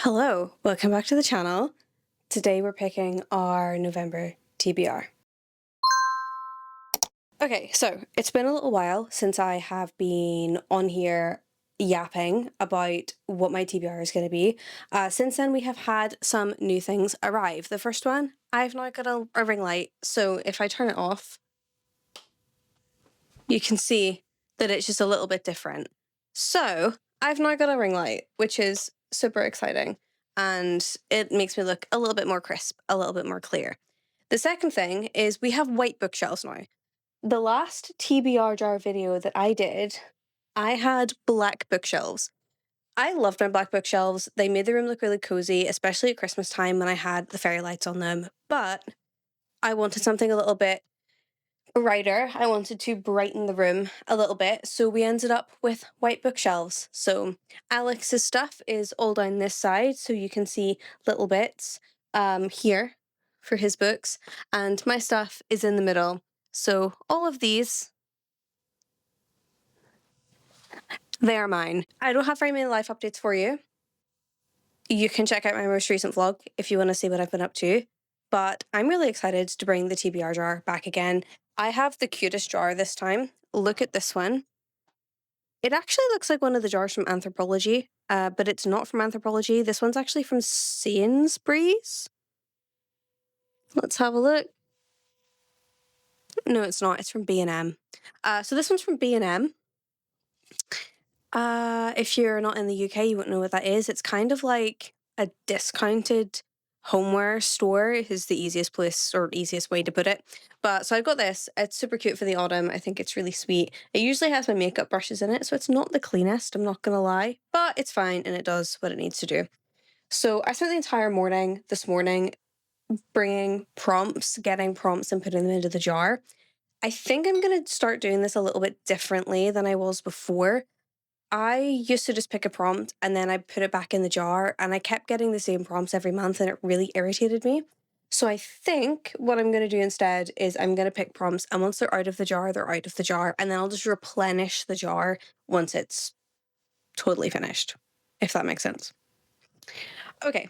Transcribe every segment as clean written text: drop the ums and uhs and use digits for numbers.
Hello, welcome back to the channel. Today we're picking our November TBR. Okay, so it's been a little while since I have been on here yapping about what my TBR is going to be. Since then we have had some new things arrive. The first one, I've now got a ring light, so if I turn it off, you can see that it's just a little bit different. So I've now got a ring light, which is super exciting. And it makes me look a little bit more crisp, a little bit more clear. The second thing is we have white bookshelves now. The last TBR jar video that I did, I had black bookshelves. I loved my black bookshelves. They made the room look really cozy, especially at Christmas time when I had the fairy lights on them. But I wanted something a little bit brighter. I wanted to brighten the room a little bit, so we ended up with white bookshelves. So Alex's stuff is all down this side, so you can see little bits here for his books, and my stuff is in the middle. So all of these, they are mine. I don't have very many life updates for you. You can check out my most recent vlog if you want to see what I've been up to, but I'm really excited to bring the TBR jar back again. I have the cutest jar this time. Look at this one. It actually looks like one of the jars from Anthropology, but it's not from Anthropology. This one's actually from Sainsbury's. Let's have a look. No, it's not. It's from B&M. So this one's from B&M. If you're not in the UK, you won't know what that is. It's kind of like a discounted homeware store is the easiest place or easiest way to put it. But so I've got this. It's super cute for the autumn. I think it's really sweet. It usually has my makeup brushes in it, so it's not the cleanest, I'm not gonna lie, but it's fine and it does what it needs to do. So I spent the entire morning this morning bringing prompts, getting prompts and putting them into the jar. I think I'm gonna start doing this a little bit differently than I was before. I used to just pick a prompt and then I put it back in the jar, and I kept getting the same prompts every month and it really irritated me. So I think what I'm going to do instead is I'm going to pick prompts, and once they're out of the jar, they're out of the jar, and then I'll just replenish the jar once it's totally finished, if that makes sense. Okay,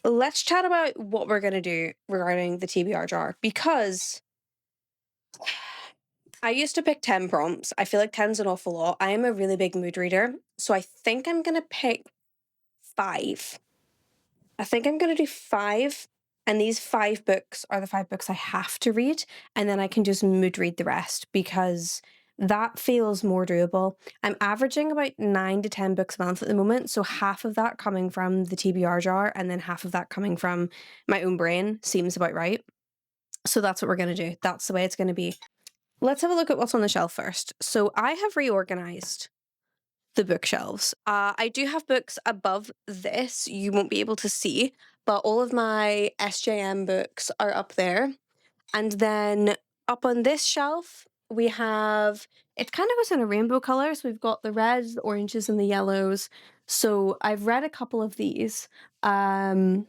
let's chat about what we're going to do regarding the TBR jar, because I used to pick 10 prompts. I feel like 10's an awful lot. I am a really big mood reader, so I think I'm going to pick 5. I think I'm going to do 5, and these 5 books are the 5 books I have to read, and then I can just mood read the rest because that feels more doable. I'm averaging about 9 to 10 books a month at the moment, so half of that coming from the TBR jar and then half of that coming from my own brain seems about right. So that's what we're going to do. That's the way it's going to be. Let's have a look at what's on the shelf first. So I have reorganized the bookshelves. I do have books above this you won't be able to see, but all of my SJM books are up there. And then up on this shelf, we have, it kind of goes in a rainbow color. So we've got the reds, the oranges, and the yellows. So I've read a couple of these. And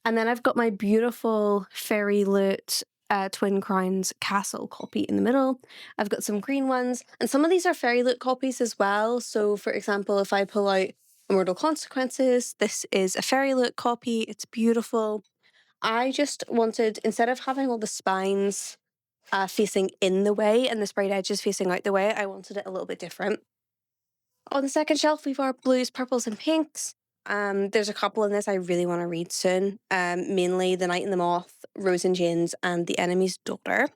then I've got my beautiful Fairy Loot Twin Crowns Castle copy in the middle. I've got some green ones, and some of these are Fairy Loot copies as well. So for example, if I pull out Immortal Consequences, this is a Fairy Loot copy. It's beautiful. I just wanted, instead of having all the spines facing in the way and the sprayed edges facing out the way, I wanted it a little bit different. On the second shelf, we've our blues, purples, and pinks. There's a couple in this I really want to read soon. Mainly The Knight and the Moth, Rose and Jane's, and The Enemy's Daughter.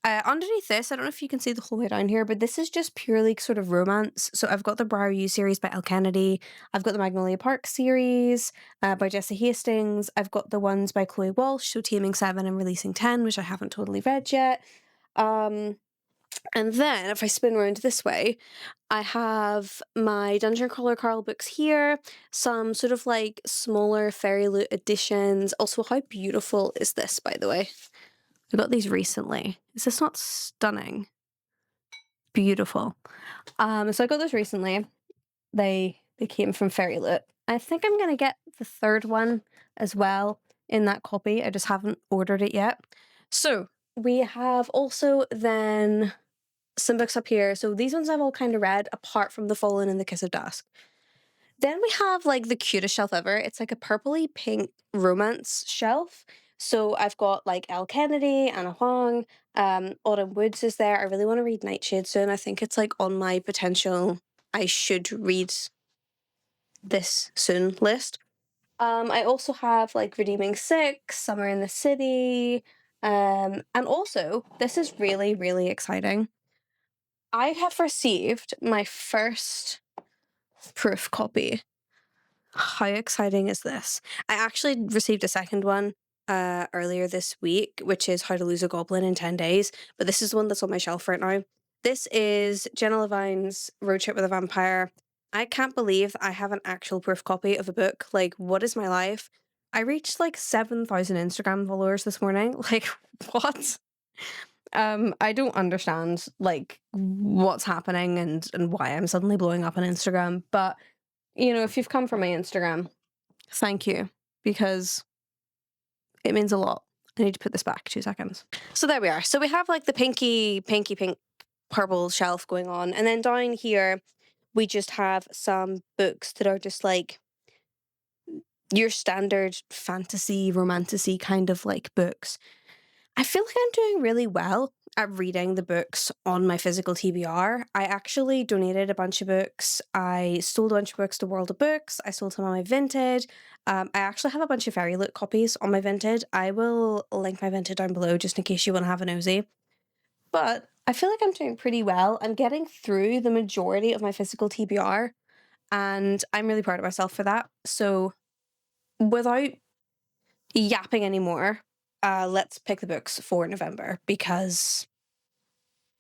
Underneath this, I don't know if you can see the whole way down here, but this is just purely sort of romance. So I've got the Briar U series by Elle Kennedy. I've got the Magnolia Park series by Jesse Hastings. I've got the ones by Chloe Walsh, so Taming 7 and Releasing 10, which I haven't totally read yet. And then if I spin around this way, I have my Dungeon Crawler Carl books here, some sort of like smaller Fairy Loot editions. Also, how beautiful is this, by the way? I got these recently. Is this not stunning? Beautiful. So I got those recently. They came from Fairy Loot. I think I'm gonna get the third one as well in that copy. I just haven't ordered it yet. So we have also then some books up here. So these ones I've all kind of read, apart from The Fallen and The Kiss of Dusk. Then we have like the cutest shelf ever. It's like a purpley pink romance shelf. So I've got like Elle Kennedy, Anna Huang, Autumn Woods is there. I really want to read Nightshade soon. I think it's like on my potential I should read this soon list. I also have like Redeeming Six, Summer in the City, and also this is really, really exciting. I have received my first proof copy. How exciting is this? I actually received a second one earlier this week, which is How to Lose a Goblin in 10 Days, but this is the one that's on my shelf right now. This is Jenna Levine's Road Trip with a Vampire. I can't believe I have an actual proof copy of a book. Like, what is my life? I reached like 7,000 Instagram followers this morning. Like, what? I don't understand like what's happening and why I'm suddenly blowing up on Instagram, but you know, if you've come from my Instagram, thank you, because it means a lot. I need to put this back 2 seconds. So there we are. So we have like the pinky pink purple shelf going on. And then down here, we just have some books that are just like your standard fantasy, romantasy kind of like books. I feel like I'm doing really well at reading the books on my physical TBR. I actually donated a bunch of books. I sold a bunch of books to World of Books. I sold some on my Vinted. I actually have a bunch of Fairy Loot copies on my Vinted. I will link my Vinted down below just in case you want to have a nosy. But I feel like I'm doing pretty well. I'm getting through the majority of my physical TBR, and I'm really proud of myself for that. So without yapping anymore, let's pick the books for November because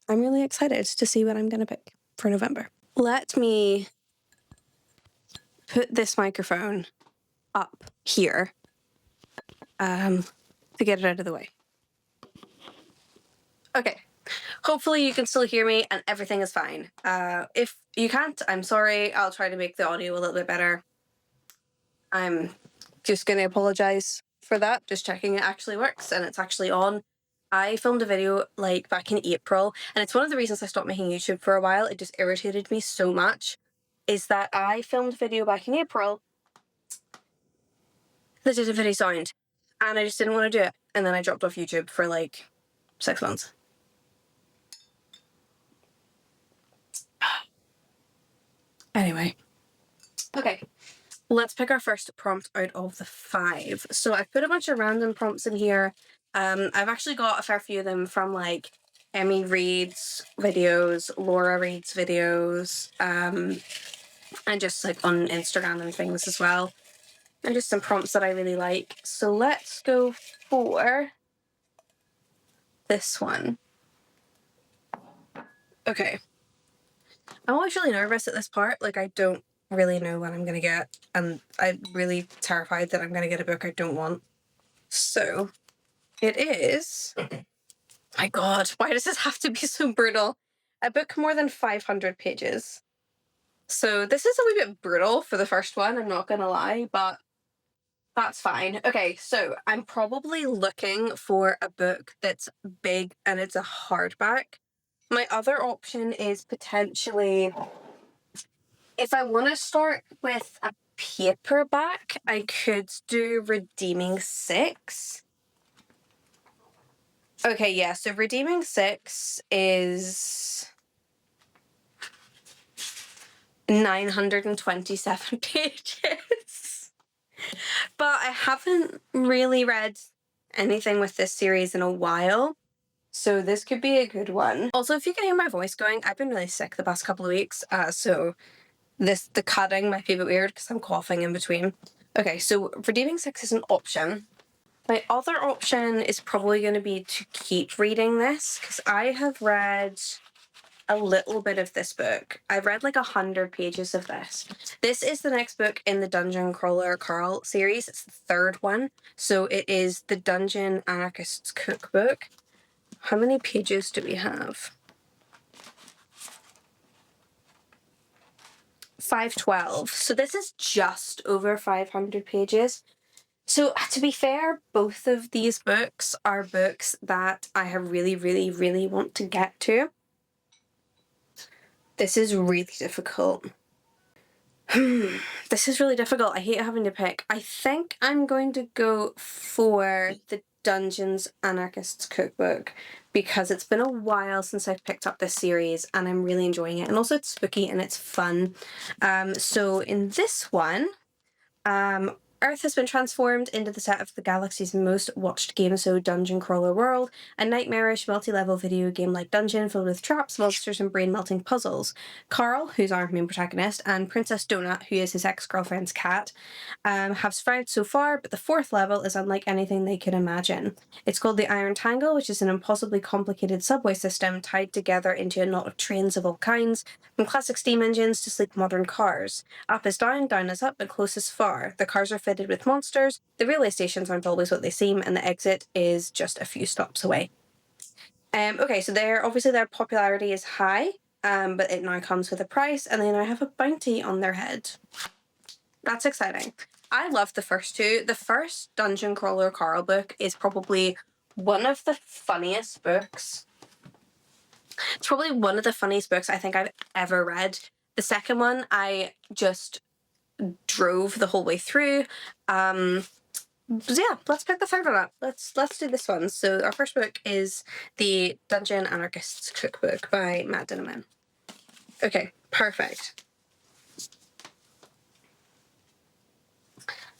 I'm really excited to see what I'm going to pick for November. Let me put this microphone up here to get it out of the way. Okay. Hopefully you can still hear me and everything is fine. If you can't, I'm sorry. I'll try to make the audio a little bit better. I'm just going to apologize for that. Just checking it actually works and it's actually on. I filmed a video like back in April, and it's one of the reasons I stopped making YouTube for a while. It just irritated me so much, is that I filmed a video back in April that didn't have any sound, and I just didn't want to do it. And then I dropped off YouTube for like 6 months. Anyway. Okay. Let's pick our first prompt out of the 5. So I've put a bunch of random prompts in here. I've actually got a fair few of them from like Emmy reads videos, Laura reads videos, and just like on Instagram and things as well. And just some prompts that I really like. So let's go for this one. Okay. I'm always really nervous at this part. Like, I don't really know what I'm going to get. And I'm really terrified that I'm going to get a book I don't want. So it is... My God, why does this have to be so brutal? A book more than 500 pages. So this is a wee bit brutal for the first one, I'm not going to lie, but that's fine. Okay, so I'm probably looking for a book that's big and it's a hardback. My other option is potentially, if I want to start with a paperback, I could do Redeeming Six. Okay, yeah, so Redeeming Six is 927 pages. But I haven't really read anything with this series in a while, so this could be a good one. Also, if you can hear my voice going, I've been really sick the past couple of weeks, so the cutting might be a bit weird because I'm coughing in between. Okay, so Redeeming Six is an option. My other option is probably going to be to keep reading this, because I have read a little bit of this book. I've read like 100 pages of this. This is the next book in the Dungeon Crawler Carl series. It's the 3rd one. So it is the Dungeon Anarchist's Cookbook. How many pages do we have? 512. So this is just over 500 pages. So to be fair, both of these books are books that I have really, really, really want to get to. This is really difficult. This is really difficult. I hate having to pick. I think I'm going to go for the Dungeons Anarchists cookbook because it's been a while since I've picked up this series and I'm really enjoying it. And also it's spooky and it's fun. So in this one, Earth has been transformed into the set of the galaxy's most watched game show, Dungeon Crawler World, a nightmarish multi-level video game-like dungeon filled with traps, monsters, and brain-melting puzzles. Carl, who's our main protagonist, and Princess Donut, who is his ex-girlfriend's cat, have survived so far, but the fourth level is unlike anything they could imagine. It's called the Iron Tangle, which is an impossibly complicated subway system tied together into a knot of trains of all kinds, from classic steam engines to sleek modern cars. Up is down, down is up, and close is far. The cars are fitted with monsters, the railway stations aren't always what they seem, and the exit is just a few stops away. Okay, so obviously their popularity is high, but it now comes with a price, and they now have a bounty on their head. That's exciting. I love the first two. The first Dungeon Crawler Carl book is probably one of the funniest books. It's probably one of the funniest books I think I've ever read. The second one, I just drove the whole way through. So yeah, let's pick the third one up. Let's do this one. So our first book is the Dungeon Anarchists Cookbook by Matt Dinneman. Okay, perfect.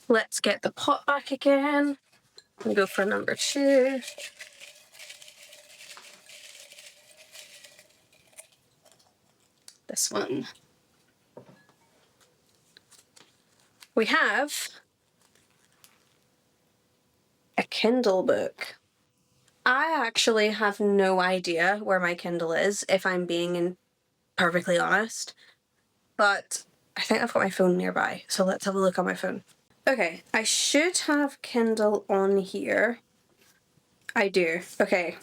Let's get the pot back again and go for number 2. This one. We have a Kindle book. I actually have no idea where my Kindle is, if I'm being perfectly honest. But I think I've got my phone nearby, so let's have a look on my phone. Okay, I should have Kindle on here. I do. Okay.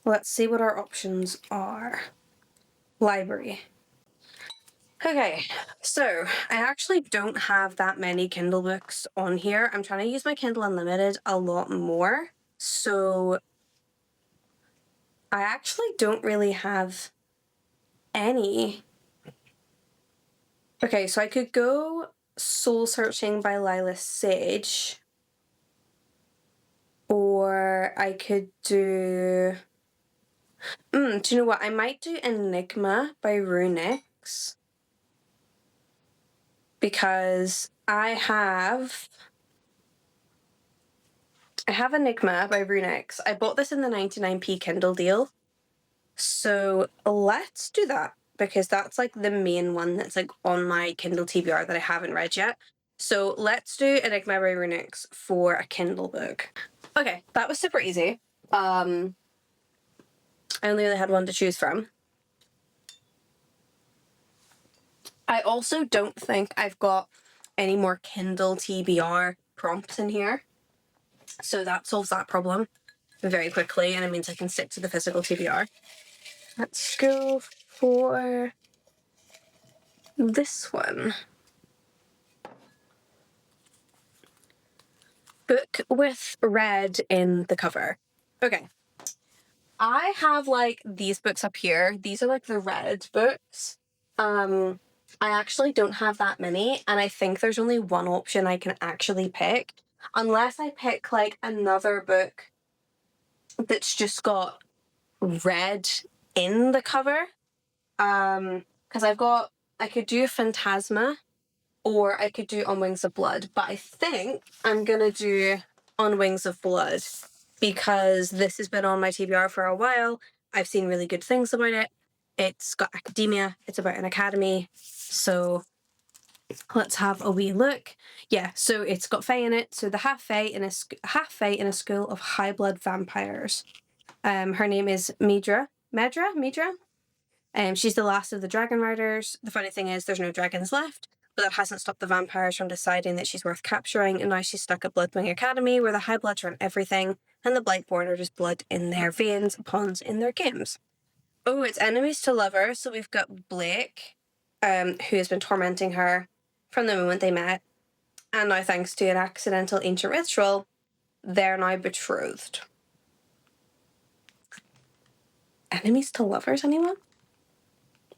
Let's see what our options are. Library. Okay, so I actually don't have that many Kindle books on here. I'm trying to use my Kindle Unlimited a lot more, so I actually don't really have any. Okay, so I could go Soul Searching by Lila Sage, or I could do... do you know what? I might do Enigma by Runix, because I have Enigma by Runix. I bought this in the 99p Kindle deal. So let's do that, because that's like the main one that's like on my Kindle TBR that I haven't read yet. So let's do Enigma by Runix for a Kindle book. Okay, that was super easy. I only really had one to choose from. I also don't think I've got any more Kindle TBR prompts in here. So that solves that problem very quickly, and it means I can stick to the physical TBR. Let's go for this one. Book with red in the cover. Okay. I have like these books up here. These are like the red books. I actually don't have that many, and I think there's only one option I can actually pick, unless I pick like another book that's just got red in the cover. Because I could do Phantasma, or I could do On Wings of Blood, but I think I'm gonna do On Wings of Blood, because this has been on my TBR for a while. I've seen really good things about it. It's got academia, it's about an academy, so let's have a wee look. Yeah, so it's got Fae in it, so the half Fae in a school of high blood vampires. Her name is Medra. She's the last of the dragon riders. The funny thing is there's no dragons left, but that hasn't stopped the vampires from deciding that she's worth capturing, and now she's stuck at Bloodwing Academy, where the High Bloods run everything, and the Blightborn are just blood in their veins, pawns in their games. Oh, it's enemies to lovers, so we've got Blake, who has been tormenting her from the moment they met, and now thanks to an accidental ancient ritual, they're now betrothed. Enemies to lovers, anyone?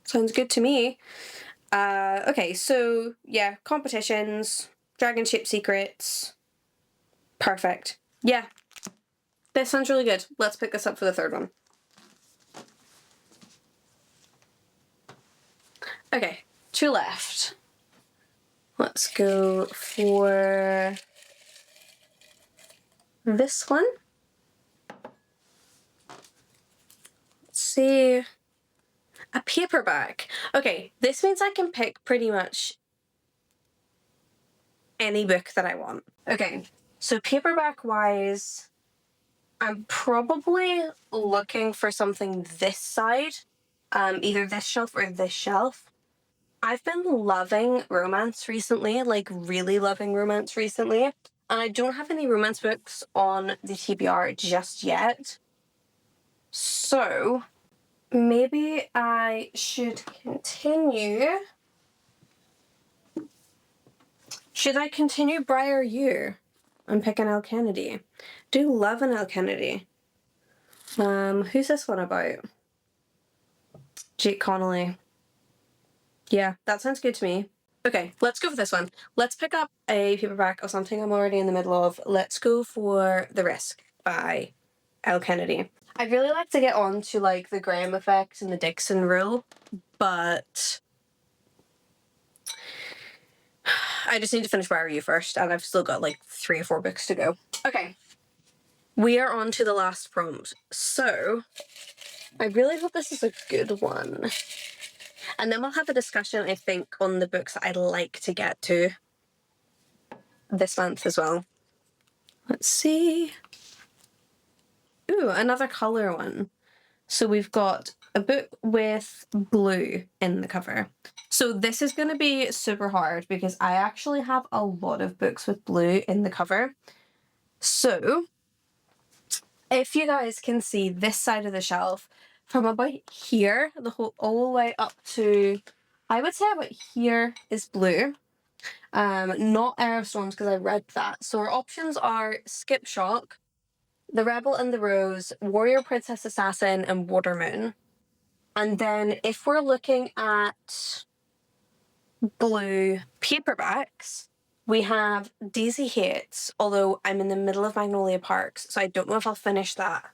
Sounds good to me. Okay, so yeah, competitions, dragon shaped secrets. Perfect. Yeah. This sounds really good. Let's pick this up for the third one. Okay, 2 left. Let's go for this one. Let's see. A paperback. Okay, this means I can pick pretty much any book that I want. Okay, so paperback wise, I'm probably looking for something this side, either this shelf or this shelf. I've been loving romance recently, like really loving romance recently, and I don't have any romance books on the TBR just yet. So maybe I should continue. Should I continue Briar U? I'm picking Elle Kennedy. Do love an Elle Kennedy. Who's this one about? Jake Connolly. Yeah, that sounds good to me. Okay, let's go for this one. Let's pick up a paperback of something I'm already in the middle of. Let's go for The Risk by Elle Kennedy. I'd really like to get on to like the Graham effect and the Dixon rule, but I just need to finish Briar U first, and I've still got like 3 or 4 books to go. Okay, we are on to the last prompt. So I really hope this is a good one. And then we'll have a discussion, I think, on the books that I'd like to get to this month as well. Let's see. Ooh, another colour one. So we've got a book with blue in the cover. So this is going to be super hard because I actually have a lot of books with blue in the cover. So if you guys can see this side of the shelf, from about here, all the way up to, I would say about here is blue. Not Air of Storms because I read that. So our options are Skip Shock, The Rebel and the Rose, Warrior Princess Assassin, and Watermoon. And then if we're looking at blue paperbacks, we have Daisy Hates, although I'm in the middle of Magnolia Parks, so I don't know if I'll finish that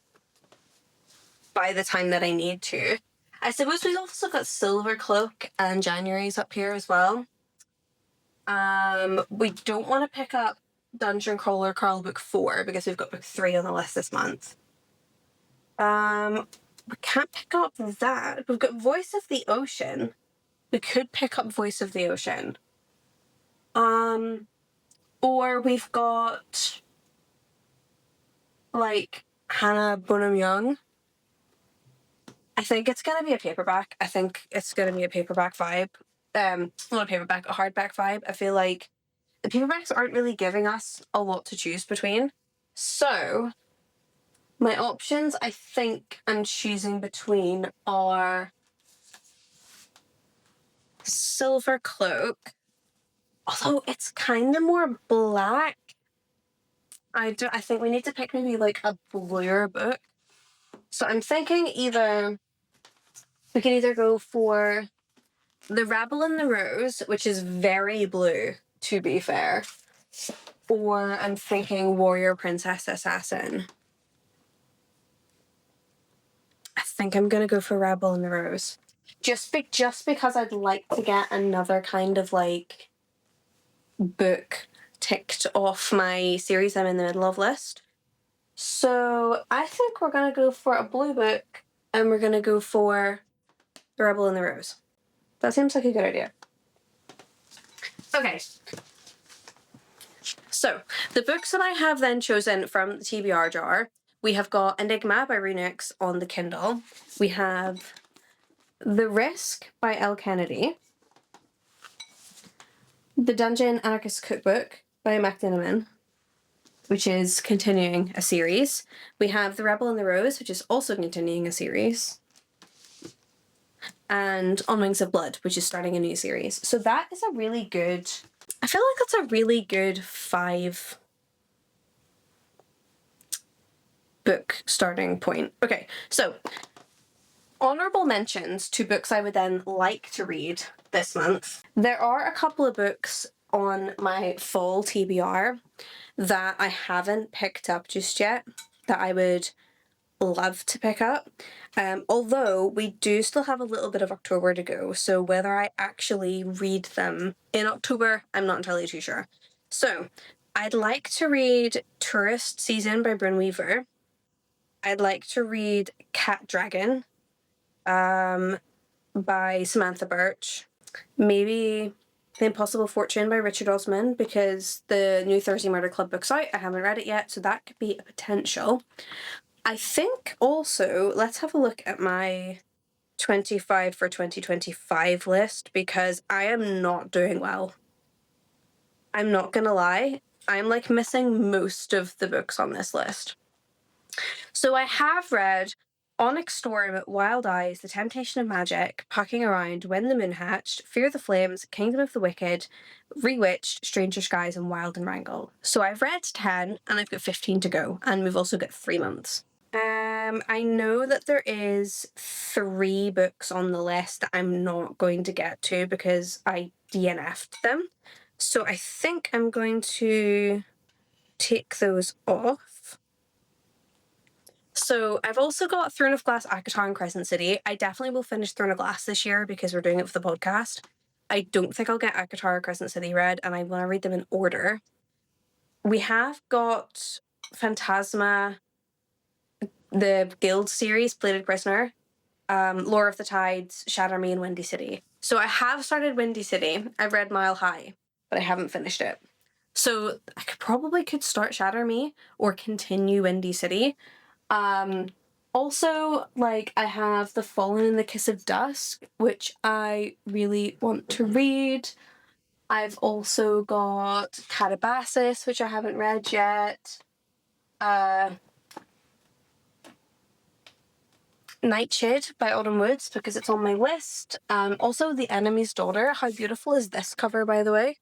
by the time that I need to. I suppose we've also got Silver Cloak and January's up here as well. We don't want to pick up Dungeon Crawler Carl Book 4 because we've got Book 3 on the list this month. We can't pick up that. We've got Voice of the Ocean. We could pick up Voice of the Ocean. Or we've got like Hannah Bonham Young. I think it's gonna be a paperback. I think it's gonna be a paperback vibe. Not a paperback, a hardback vibe. I feel like the paperbacks aren't really giving us a lot to choose between. So my options I think I'm choosing between are Silver Cloak, although it's kind of more black. I think we need to pick maybe like a bluer book. So I'm thinking we can either go for The Rebel and the Rose, which is very blue, to be fair, or I'm thinking Warrior Princess Assassin. I think I'm gonna go for Rebel and the Rose. Just because I'd like to get another kind of like book ticked off my series I'm in the middle of list. So I think we're gonna go for a blue book and we're gonna go for The Rebel and the Rose. That seems like a good idea. Okay. So the books that I have then chosen from the TBR jar, we have got Enigma by Runix on the Kindle. We have The Risk by Elle Kennedy. The Dungeon Anarchist Cookbook by Macdinaman, which is continuing a series. We have The Rebel and the Rose, which is also continuing a series. And On Wings of Blood, which is starting a new series. So that is a really good, I feel like that's a really good 5 book starting point. Okay, so Honourable mentions to books I would then like to read this month. There are a couple of books on my fall TBR that I haven't picked up just yet that I would love to pick up. Although we do still have a little bit of October to go, so whether I actually read them in October, I'm not entirely too sure. So I'd like to read Tourist Season by Bryn Weaver. I'd like to read Cat Dragon by Samantha Birch. Maybe The Impossible Fortune by Richard Osman, because the new Thursday Murder Club book's out. I haven't read it yet, so that could be a potential. I think also, let's have a look at my 25 for 2025 list, because I am not doing well. I'm not gonna lie. I'm like missing most of the books on this list. So I have read Onyx Storm, Wild Eyes, The Temptation of Magic, Packing Around, When the Moon Hatched, Fear the Flames, Kingdom of the Wicked, Rewitched, Stranger Skies, and Wild and Wrangle. So I've read 10 and I've got 15 to go, and we've also got 3 months. I know that there is 3 books on the list that I'm not going to get to because I DNF'd them. So I think I'm going to take those off. So I've also got Throne of Glass, ACOTAR, and Crescent City. I definitely will finish Throne of Glass this year because we're doing it for the podcast. I don't think I'll get ACOTAR or Crescent City read, and I want to read them in order. We have got Phantasma, the Guild series, Plated Prisoner, Lore of the Tides, Shatter Me, and Windy City. So I have started Windy City. I've read Mile High, but I haven't finished it. So I could start Shatter Me or continue Windy City. Also, like, I have The Fallen in the Kiss of Dusk, which I really want to read. I've also got Catabasis, which I haven't read yet. Nightshade by Autumn Woods, because it's on my list. Also, The Enemy's Daughter. How beautiful is this cover, by the way?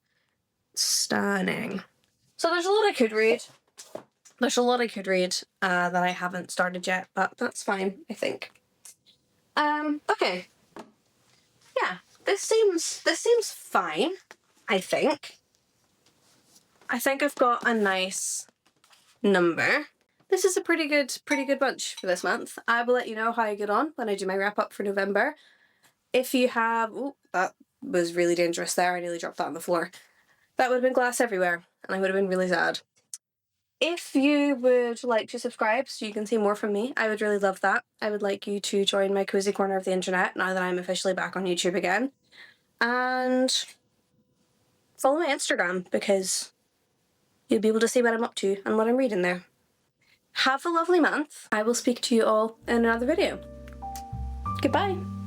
Stunning. So there's a lot I could read. That I haven't started yet, but that's fine, I think. Okay. Yeah, this seems fine, I think. I think I've got a nice number. This is a pretty good bunch for this month. I will let you know how I get on when I do my wrap up for November. If you have... Oh, that was really dangerous there. I nearly dropped that on the floor. That would have been glass everywhere, and I would have been really sad. If you would like to subscribe so you can see more from me, I would really love that. I would like you to join my cozy corner of the internet now that I'm officially back on YouTube again. And follow my Instagram, because you'll be able to see what I'm up to and what I'm reading there. Have a lovely month. I will speak to you all in another video. Goodbye.